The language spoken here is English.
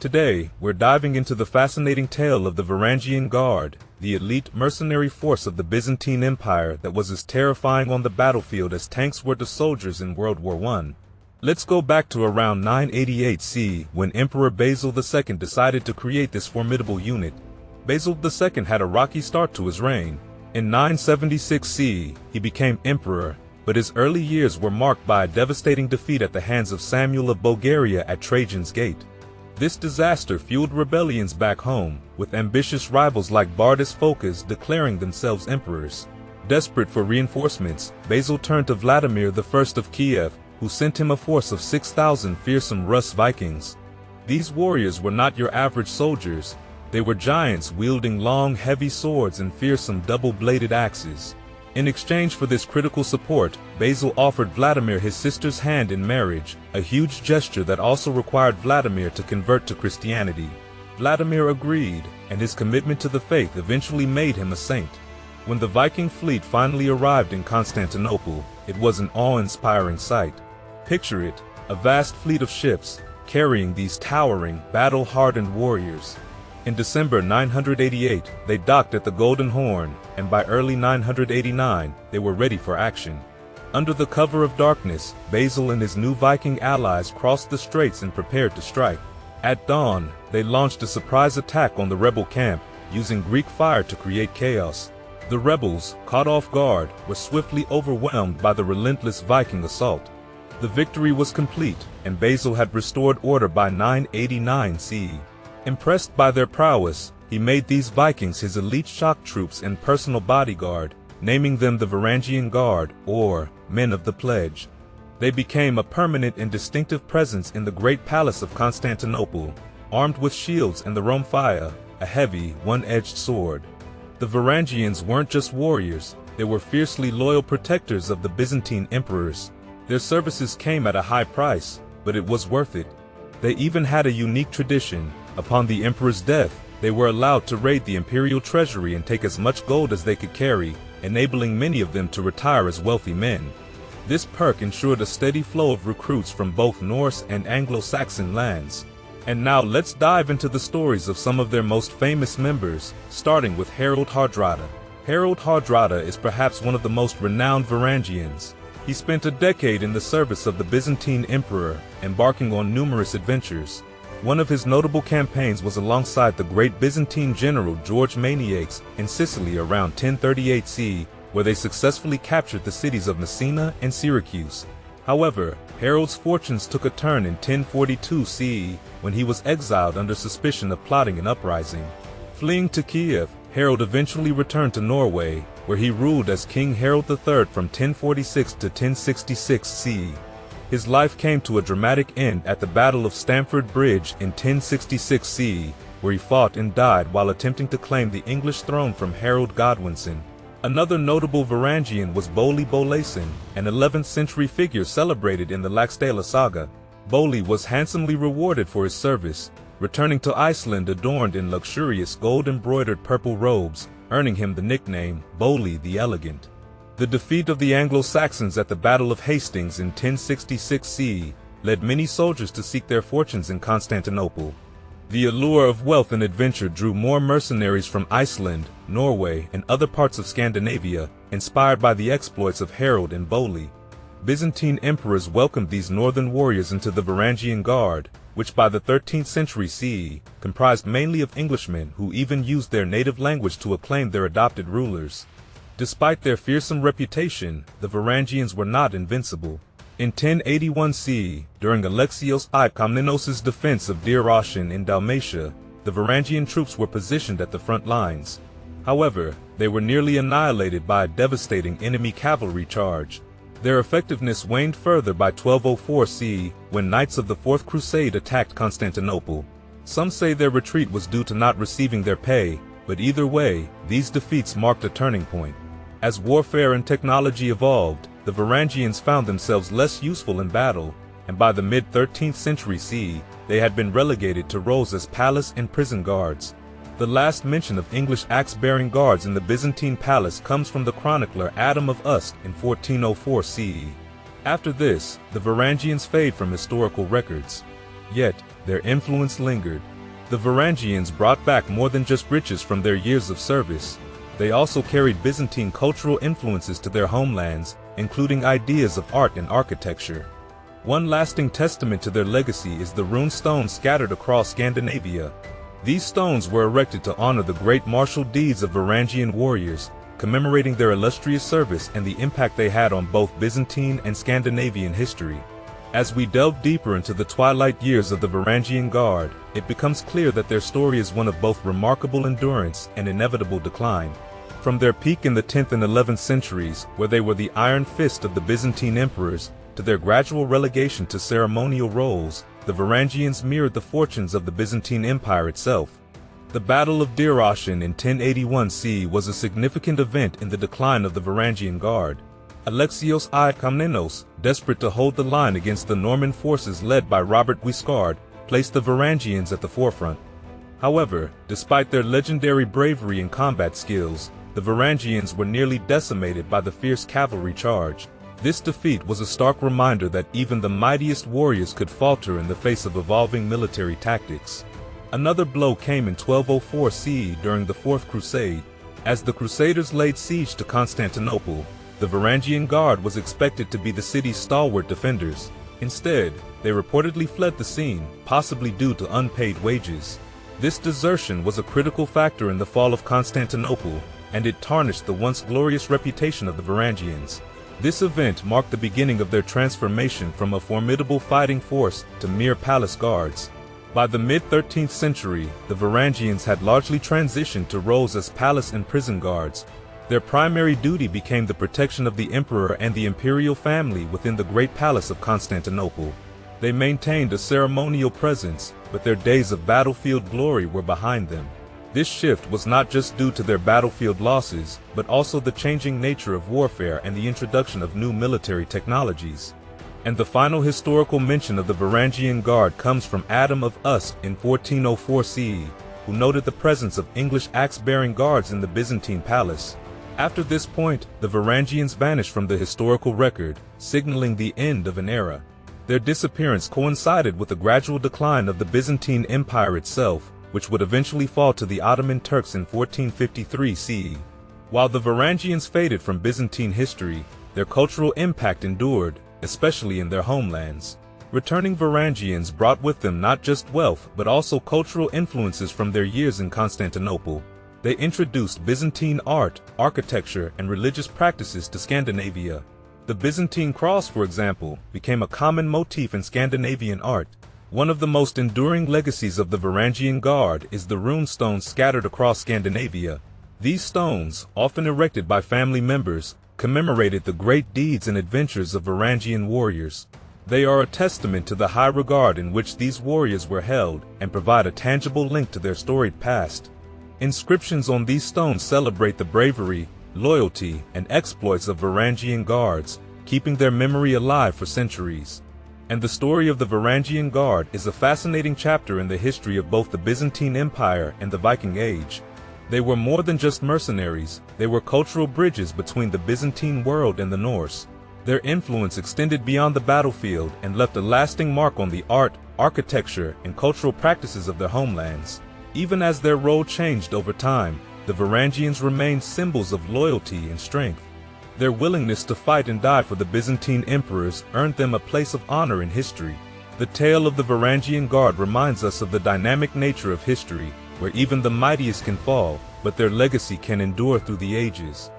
Today, we're diving into the fascinating tale of the Varangian Guard, the elite mercenary force of the Byzantine Empire that was as terrifying on the battlefield as tanks were to soldiers in World War I. Let's go back to around 988 CE when Emperor Basil II decided to create this formidable unit. Basil II had a rocky start to his reign. In 976 CE, he became emperor, but his early years were marked by a devastating defeat at the hands of Samuel of Bulgaria at Trajan's Gate. This disaster fueled rebellions back home, with ambitious rivals like Bardas Phocas declaring themselves emperors. Desperate for reinforcements, Basil turned to Vladimir I of Kiev, who sent him a force of 6,000 fearsome Rus Vikings. These warriors were not your average soldiers. They were giants wielding long, heavy swords and fearsome double-bladed axes. In exchange for this critical support, Basil offered Vladimir his sister's hand in marriage, a huge gesture that also required Vladimir to convert to Christianity. Vladimir agreed, and his commitment to the faith eventually made him a saint. When the Viking fleet finally arrived in Constantinople, it was an awe-inspiring sight. Picture it, a vast fleet of ships, carrying these towering, battle-hardened warriors. In December 988, they docked at the Golden Horn, and by early 989, they were ready for action. Under the cover of darkness, Basil and his new Viking allies crossed the straits and prepared to strike. At dawn, they launched a surprise attack on the rebel camp, using Greek fire to create chaos. The rebels, caught off guard, were swiftly overwhelmed by the relentless Viking assault. The victory was complete, and Basil had restored order by 989 CE. Impressed by their prowess, he made these Vikings his elite shock troops and personal bodyguard, naming them the Varangian Guard, or Men of the Pledge. They became a permanent and distinctive presence in the great palace of Constantinople, armed with shields and the rhomphaia, a heavy, one-edged sword. The Varangians weren't just warriors, they were fiercely loyal protectors of the Byzantine emperors. Their services came at a high price, but it was worth it. They even had a unique tradition. Upon the emperor's death, they were allowed to raid the imperial treasury and take as much gold as they could carry, enabling many of them to retire as wealthy men. This perk ensured a steady flow of recruits from both Norse and Anglo-Saxon lands. And now let's dive into the stories of some of their most famous members, starting with Harald Hardrada. Harald Hardrada is perhaps one of the most renowned Varangians. He spent a decade in the service of the Byzantine Emperor, embarking on numerous adventures. One of his notable campaigns was alongside the great Byzantine general George Maniacs in Sicily around 1038 CE, where they successfully captured the cities of Messina and Syracuse. However, Harold's fortunes took a turn in 1042 CE when he was exiled under suspicion of plotting an uprising. Fleeing to Kiev, Harold eventually returned to Norway, where he ruled as King Harald III from 1046 to 1066 CE. His life came to a dramatic end at the Battle of Stamford Bridge in 1066 CE, where he fought and died while attempting to claim the English throne from Harold Godwinson. Another notable Varangian was Boli Bolason, an 11th century figure celebrated in the Laxdæla saga. Boli was handsomely rewarded for his service, returning to Iceland adorned in luxurious gold-embroidered purple robes, earning him the nickname Boli the Elegant. The defeat of the Anglo-Saxons at the Battle of Hastings in 1066 CE led many soldiers to seek their fortunes in Constantinople. The allure of wealth and adventure drew more mercenaries from Iceland, Norway, and other parts of Scandinavia, inspired by the exploits of Harald and Boli. Byzantine emperors welcomed these northern warriors into the Varangian Guard, which by the 13th century CE comprised mainly of Englishmen who even used their native language to acclaim their adopted rulers. Despite their fearsome reputation, the Varangians were not invincible. In 1081 CE, during Alexios I Komnenos' defense of Dyrrhachion in Dalmatia, the Varangian troops were positioned at the front lines. However, they were nearly annihilated by a devastating enemy cavalry charge. Their effectiveness waned further by 1204 CE, when Knights of the Fourth Crusade attacked Constantinople. Some say their retreat was due to not receiving their pay, but either way, these defeats marked a turning point. As warfare and technology evolved, the Varangians found themselves less useful in battle, and by the mid-13th century CE, they had been relegated to roles as palace and prison guards. The last mention of English axe-bearing guards in the Byzantine palace comes from the chronicler Adam of Usk in 1404 CE. After this, the Varangians fade from historical records. Yet, their influence lingered. The Varangians brought back more than just riches from their years of service. They also carried Byzantine cultural influences to their homelands, including ideas of art and architecture. One lasting testament to their legacy is the rune stones scattered across Scandinavia. These stones were erected to honor the great martial deeds of Varangian warriors, commemorating their illustrious service and the impact they had on both Byzantine and Scandinavian history. As we delve deeper into the twilight years of the Varangian Guard, it becomes clear that their story is one of both remarkable endurance and inevitable decline. From their peak in the 10th and 11th centuries, where they were the iron fist of the Byzantine emperors, to their gradual relegation to ceremonial roles, the Varangians mirrored the fortunes of the Byzantine Empire itself. The Battle of Dyrrhachion in 1081 CE was a significant event in the decline of the Varangian Guard. Alexios I Komnenos, desperate to hold the line against the Norman forces led by Robert Guiscard, placed the Varangians at the forefront. However, despite their legendary bravery and combat skills, the Varangians were nearly decimated by the fierce cavalry charge. This defeat was a stark reminder that even the mightiest warriors could falter in the face of evolving military tactics. Another blow came in 1204 CE during the Fourth Crusade. As the Crusaders laid siege to Constantinople, the Varangian Guard was expected to be the city's stalwart defenders. Instead, they reportedly fled the scene, possibly due to unpaid wages. This desertion was a critical factor in the fall of Constantinople, and it tarnished the once glorious reputation of the Varangians. This event marked the beginning of their transformation from a formidable fighting force to mere palace guards. By the mid-13th century, the Varangians had largely transitioned to roles as palace and prison guards. Their primary duty became the protection of the emperor and the imperial family within the great palace of Constantinople. They maintained a ceremonial presence, but their days of battlefield glory were behind them. This shift was not just due to their battlefield losses, but also the changing nature of warfare and the introduction of new military technologies. And the final historical mention of the Varangian Guard comes from Adam of Usk in 1404 CE, who noted the presence of English axe-bearing guards in the Byzantine palace. After this point, the Varangians vanished from the historical record, signaling the end of an era. Their disappearance coincided with the gradual decline of the Byzantine Empire itself, which would eventually fall to the Ottoman Turks in 1453 CE. While the Varangians faded from Byzantine history, their cultural impact endured, especially in their homelands. Returning Varangians brought with them not just wealth but also cultural influences from their years in Constantinople. They introduced Byzantine art, architecture, and religious practices to Scandinavia. The Byzantine cross, for example, became a common motif in Scandinavian art. One of the most enduring legacies of the Varangian Guard is the rune stones scattered across Scandinavia. These stones, often erected by family members, commemorated the great deeds and adventures of Varangian warriors. They are a testament to the high regard in which these warriors were held and provide a tangible link to their storied past. Inscriptions on these stones celebrate the bravery, loyalty, and exploits of Varangian guards, keeping their memory alive for centuries. And the story of the Varangian Guard is a fascinating chapter in the history of both the Byzantine Empire and the Viking Age. They were more than just mercenaries, they were cultural bridges between the Byzantine world and the Norse. Their influence extended beyond the battlefield and left a lasting mark on the art, architecture, and cultural practices of their homelands. Even as their role changed over time, the Varangians remained symbols of loyalty and strength. Their willingness to fight and die for the Byzantine emperors earned them a place of honor in history. The tale of the Varangian Guard reminds us of the dynamic nature of history, where even the mightiest can fall, but their legacy can endure through the ages.